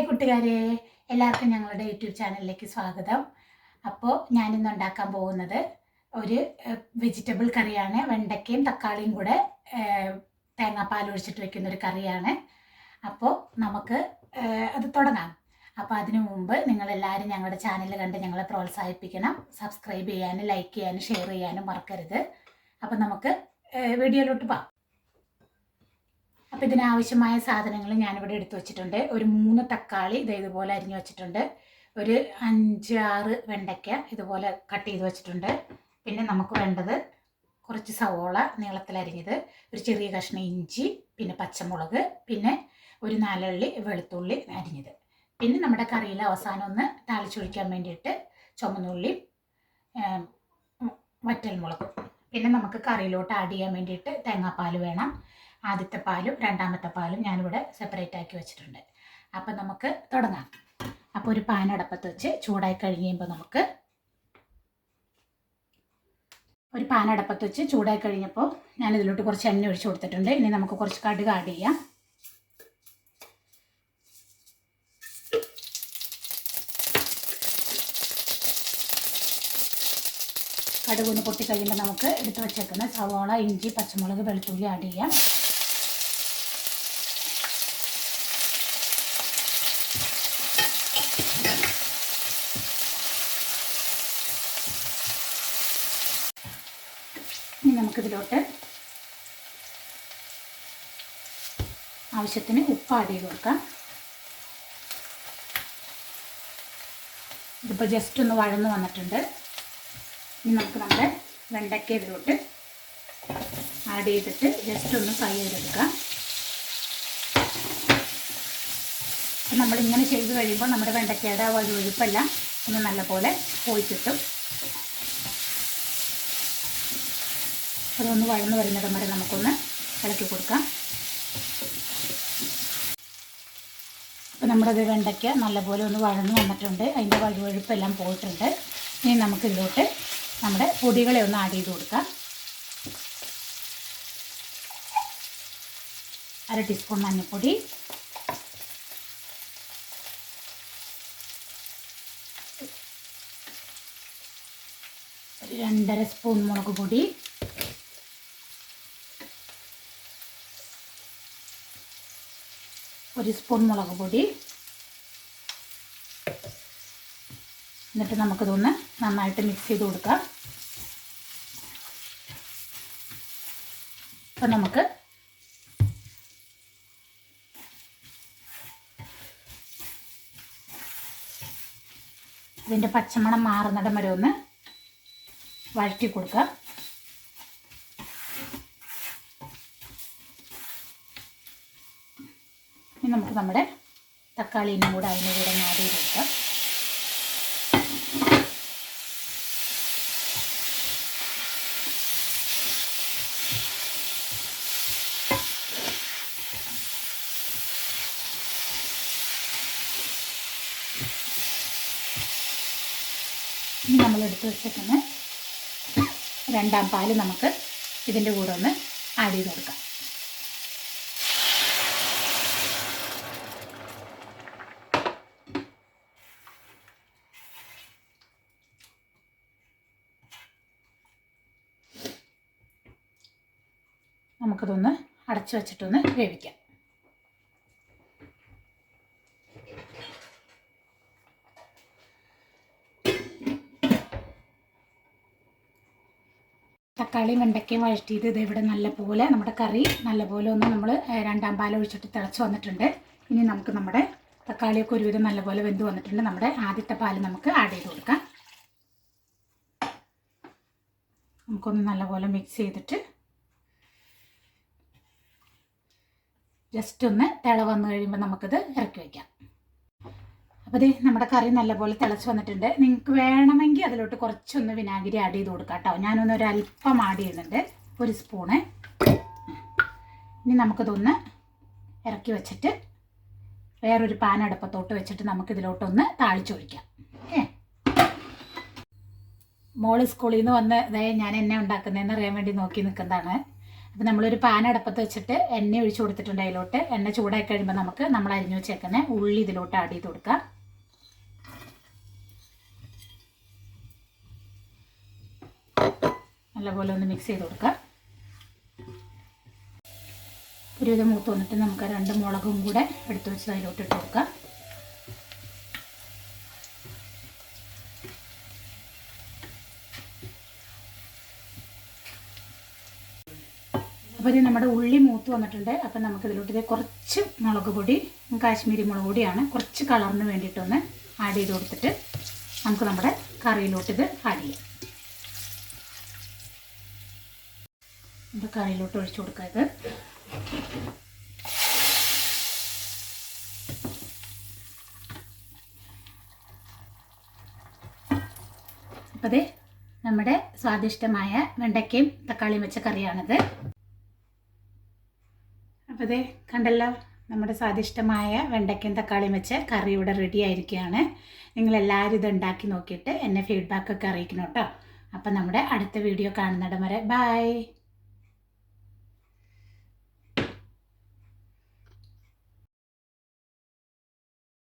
കൂട്ടുകാരെ, എല്ലാവർക്കും ഞങ്ങളുടെ യൂട്യൂബ് ചാനലിലേക്ക് സ്വാഗതം. അപ്പോൾ ഞാനിന്ന് ഉണ്ടാക്കാൻ പോകുന്നത് ഒരു വെജിറ്റബിൾ കറിയാണ്. വെണ്ടയ്ക്കയും തക്കാളിയും കൂടെ തേങ്ങാപ്പാൽ ഒഴിച്ചിട്ട് വെക്കുന്ന ഒരു കറിയാണ്. അപ്പോൾ നമുക്ക് അത് തുടങ്ങാം. അപ്പോൾ അതിനു മുമ്പ് നിങ്ങളെല്ലാവരും ഞങ്ങളുടെ ചാനൽ കണ്ട് ഞങ്ങളെ പ്രോത്സാഹിപ്പിക്കണം. സബ്സ്ക്രൈബ് ചെയ്യാനും ലൈക്ക് ചെയ്യാനും ഷെയർ ചെയ്യാനും മറക്കരുത്. അപ്പോൾ നമുക്ക് വീഡിയോയിലോട്ട് പോകാം. അപ്പോൾ ഇതിനാവശ്യമായ സാധനങ്ങൾ ഞാനിവിടെ എടുത്തു വെച്ചിട്ടുണ്ട്. ഒരു 3 തക്കാളി ഇതുപോലെ അരിഞ്ഞു വെച്ചിട്ടുണ്ട്. ഒരു 5-6 വെണ്ടയ്ക്ക ഇതുപോലെ കട്ട് ചെയ്ത് വെച്ചിട്ടുണ്ട്. പിന്നെ നമുക്ക് വേണ്ടത് കുറച്ച് സവോള നീളത്തിലരിഞ്ഞത്, ഒരു ചെറിയ കഷ്ണം ഇഞ്ചി, പിന്നെ പച്ചമുളക്, പിന്നെ ഒരു 4 അള്ളി വെളുത്തുള്ളി അരിഞ്ഞത്. പിന്നെ നമ്മുടെ കറിയിൽ അവസാനം ഒന്ന് താളിച്ചൊഴിക്കാൻ വേണ്ടിയിട്ട് ചുമന്നുള്ളി, വറ്റൽമുളകും. പിന്നെ നമുക്ക് കറിയിലോട്ട് ആഡ് ചെയ്യാൻ വേണ്ടിയിട്ട് തേങ്ങാപ്പാൽ വേണം. ആദ്യത്തെ പാലും രണ്ടാമത്തെ പാലും ഞാനിവിടെ സെപ്പറേറ്റ് ആക്കി വെച്ചിട്ടുണ്ട്. അപ്പം നമുക്ക് തുടങ്ങാം. അപ്പോൾ ഒരു പാൻ അടുപ്പത്ത് വെച്ച് ചൂടായി കഴിയുമ്പോൾ കഴിഞ്ഞപ്പോൾ ഞാനിതിലോട്ട് കുറച്ച് എണ്ണ ഒഴിച്ച് കൊടുത്തിട്ടുണ്ട്. ഇനി നമുക്ക് കുറച്ച് കടുക് ആഡ് ചെയ്യാം. കടുക് ഒന്ന് പൊട്ടിക്കഴിയുമ്പോൾ നമുക്ക് എടുത്ത് വെച്ചേക്കുന്ന സവോള, ഇഞ്ചി, പച്ചമുളക്, വെളുത്തുള്ളി ആഡ് ചെയ്യാം. ഇനി നമുക്കിതിലോട്ട് ആവശ്യത്തിന് ഉപ്പ് ആഡ് ചെയ്ത് കൊടുക്കാം. ഇതിപ്പോൾ ജസ്റ്റ് ഒന്ന് വഴന്ന് വന്നിട്ടുണ്ട്. ഇനി നമുക്ക് നമ്മുടെ വെണ്ടയ്ക്ക ഇതിലോട്ട് ആഡ് ചെയ്തിട്ട് ജസ്റ്റ് ഒന്ന് ഫ്രൈ ചെയ്തെടുക്കാം. നമ്മളിങ്ങനെ ചെയ്ത് കഴിയുമ്പോൾ നമ്മുടെ വെണ്ടയ്ക്കയുടെ വഴുവഴുപ്പെല്ലാം ഒന്ന് നല്ലപോലെ പോയി കിട്ടും. അതൊന്ന് വഴന്ന് വരുന്നിടം വരെ നമുക്കൊന്ന് ഇളക്കി കൊടുക്കാം. അപ്പോൾ നമ്മുടെ വെണ്ടയ്ക്ക നല്ലപോലെ ഒന്ന് വഴന്ന് വന്നിട്ടുണ്ട്. അതിൻ്റെ വഴുവഴുപ്പെല്ലാം പോയിട്ടുണ്ട്. ഇനി നമുക്കിതിലോട്ട് നമ്മുടെ പൊടികളെ ഒന്ന് ആഡ് ചെയ്ത് കൊടുക്കാം. 1/2 ടീസ്പൂൺ മഞ്ഞൾപ്പൊടി, 2.5 സ്പൂൺ മുളക് പൊടി, 1 സ്പൂൺ മുളക് പൊടി. എന്നിട്ട് നമുക്കിതൊന്ന് നന്നായിട്ട് മിക്സ് ചെയ്ത് കൊടുക്കാം. അപ്പം നമുക്ക് ഇതിൻ്റെ പച്ചമണം മാറുന്നിടം വരെ ഒന്ന് വഴറ്റി കൊടുക്കാം. ഇനി നമുക്ക് നമ്മുടെ തക്കാളിയും കൂടെ അതിൻ്റെ കൂടെ ആഡ് ചെയ്ത് കൊടുക്കാം. ഇനി നമ്മൾ എടുത്ത് വെച്ചേക്കുന്ന രണ്ടാം പാല് നമുക്ക് ഇതിൻ്റെ കൂടെ ഒന്ന് ആഡ് ചെയ്ത് കൊടുക്കാം. നമുക്കിതൊന്ന് അടച്ചു വെച്ചിട്ടൊന്ന് വേവിക്കാം. തക്കാളിയും വെണ്ടയ്ക്കയും വഴറ്റിയത് ഇതിവിടെ നല്ലപോലെ നമ്മുടെ കറി നല്ലപോലെ ഒന്ന് നമ്മൾ രണ്ടാം പാൽ ഒഴിച്ചിട്ട് തിളച്ച് വന്നിട്ടുണ്ട്. ഇനി നമുക്ക് നമ്മുടെ തക്കാളിയൊക്കെ ഒരുവിധം നല്ലപോലെ വെന്ത് വന്നിട്ടുണ്ട്. നമ്മുടെ ആദ്യത്തെ പാൽ നമുക്ക് ആഡ് ചെയ്ത് കൊടുക്കാം. നമുക്കൊന്ന് നല്ലപോലെ മിക്സ് ചെയ്തിട്ട് ജസ്റ്റ് ഒന്ന് തിള വന്നു കഴിയുമ്പോൾ നമുക്കിത് ഇറക്കി വയ്ക്കാം. അപ്പോൾ ഇത് നമ്മുടെ കറി നല്ലപോലെ തിളച്ച് വന്നിട്ടുണ്ട്. നിങ്ങൾക്ക് വേണമെങ്കിൽ അതിലോട്ട് കുറച്ചൊന്ന് വിനാഗിരി ആഡ് ചെയ്ത് കൊടുക്കാം കേട്ടോ. ഒരല്പം ആഡ് ചെയ്യുന്നുണ്ട്, 1 സ്പൂണ്. ഇനി നമുക്കിതൊന്ന് ഇറക്കി വെച്ചിട്ട് വേറൊരു പാൻ അടുപ്പത്തോട്ട് വെച്ചിട്ട് നമുക്കിതിലോട്ടൊന്ന് താളിച്ചൊഴിക്കാം. ഓക്കെ. മോള് സ്കൂളിൽ നിന്ന് വന്ന് ഞാൻ എന്നെ ഉണ്ടാക്കുന്നതെന്ന് അറിയാൻ വേണ്ടി നോക്കി നിൽക്കുന്നതാണ്. അപ്പോൾ നമ്മളൊരു പാൻ അടപ്പത്ത് വെച്ചിട്ട് എണ്ണ ഒഴിച്ചു കൊടുത്തിട്ടുണ്ട്. അതിലോട്ട് എണ്ണ ചൂടായി കഴിയുമ്പോൾ നമുക്ക് നമ്മൾ അരിഞ്ഞു വെച്ചേക്കുന്ന ഉള്ളി ഇതിലോട്ട് ആഡ് ചെയ്ത് കൊടുക്കാം. നല്ലപോലെ ഒന്ന് മിക്സ് ചെയ്ത് കൊടുക്കാം. ഒരുവിധം മൂത്ത് വന്നിട്ട് നമുക്ക് 2 മുളകും കൂടെ എടുത്തു വെച്ച് അതിലോട്ട് ഇട്ട് കൊടുക്കാം. അപ്പോൾ ഇത് നമ്മുടെ ഉള്ളി മൂത്ത് വന്നിട്ടുണ്ട്. അപ്പം നമുക്കിതിലോട്ട് കുറച്ച് മുളക് പൊടി, കാശ്മീരി മുളക് പൊടിയാണ്, കുറച്ച് കളറിന് വേണ്ടിയിട്ടൊന്ന് ആഡ് ചെയ്ത് കൊടുത്തിട്ട് നമുക്ക് നമ്മുടെ കറിയിലോട്ട് ഇത് ആഡ് ചെയ്യാം. നമ്മുടെ കറിയിലോട്ട് ഒഴിച്ചു കൊടുക്കാം. ഇത് അപ്പോൾ ഇത് നമ്മുടെ സ്വാദിഷ്ടമായ വെണ്ടയ്ക്കയും തക്കാളിയും വെച്ച കറിയാണിത്. അപ്പോൾ ഇത് കണ്ടല്ലോ, നമ്മുടെ സ്വാദിഷ്ടമായ വെണ്ടയ്ക്കയും തക്കാളിയും വെച്ച കറി ഇവിടെ റെഡി ആയിരിക്കുകയാണ്. നിങ്ങളെല്ലാവരും ഇത് ഉണ്ടാക്കി നോക്കിയിട്ട് എന്നെ ഫീഡ്ബാക്കൊക്കെ അറിയിക്കണം കേട്ടോ. അപ്പം നമ്മുടെ അടുത്ത വീഡിയോ കാണുന്നിടം വരെ ബൈ.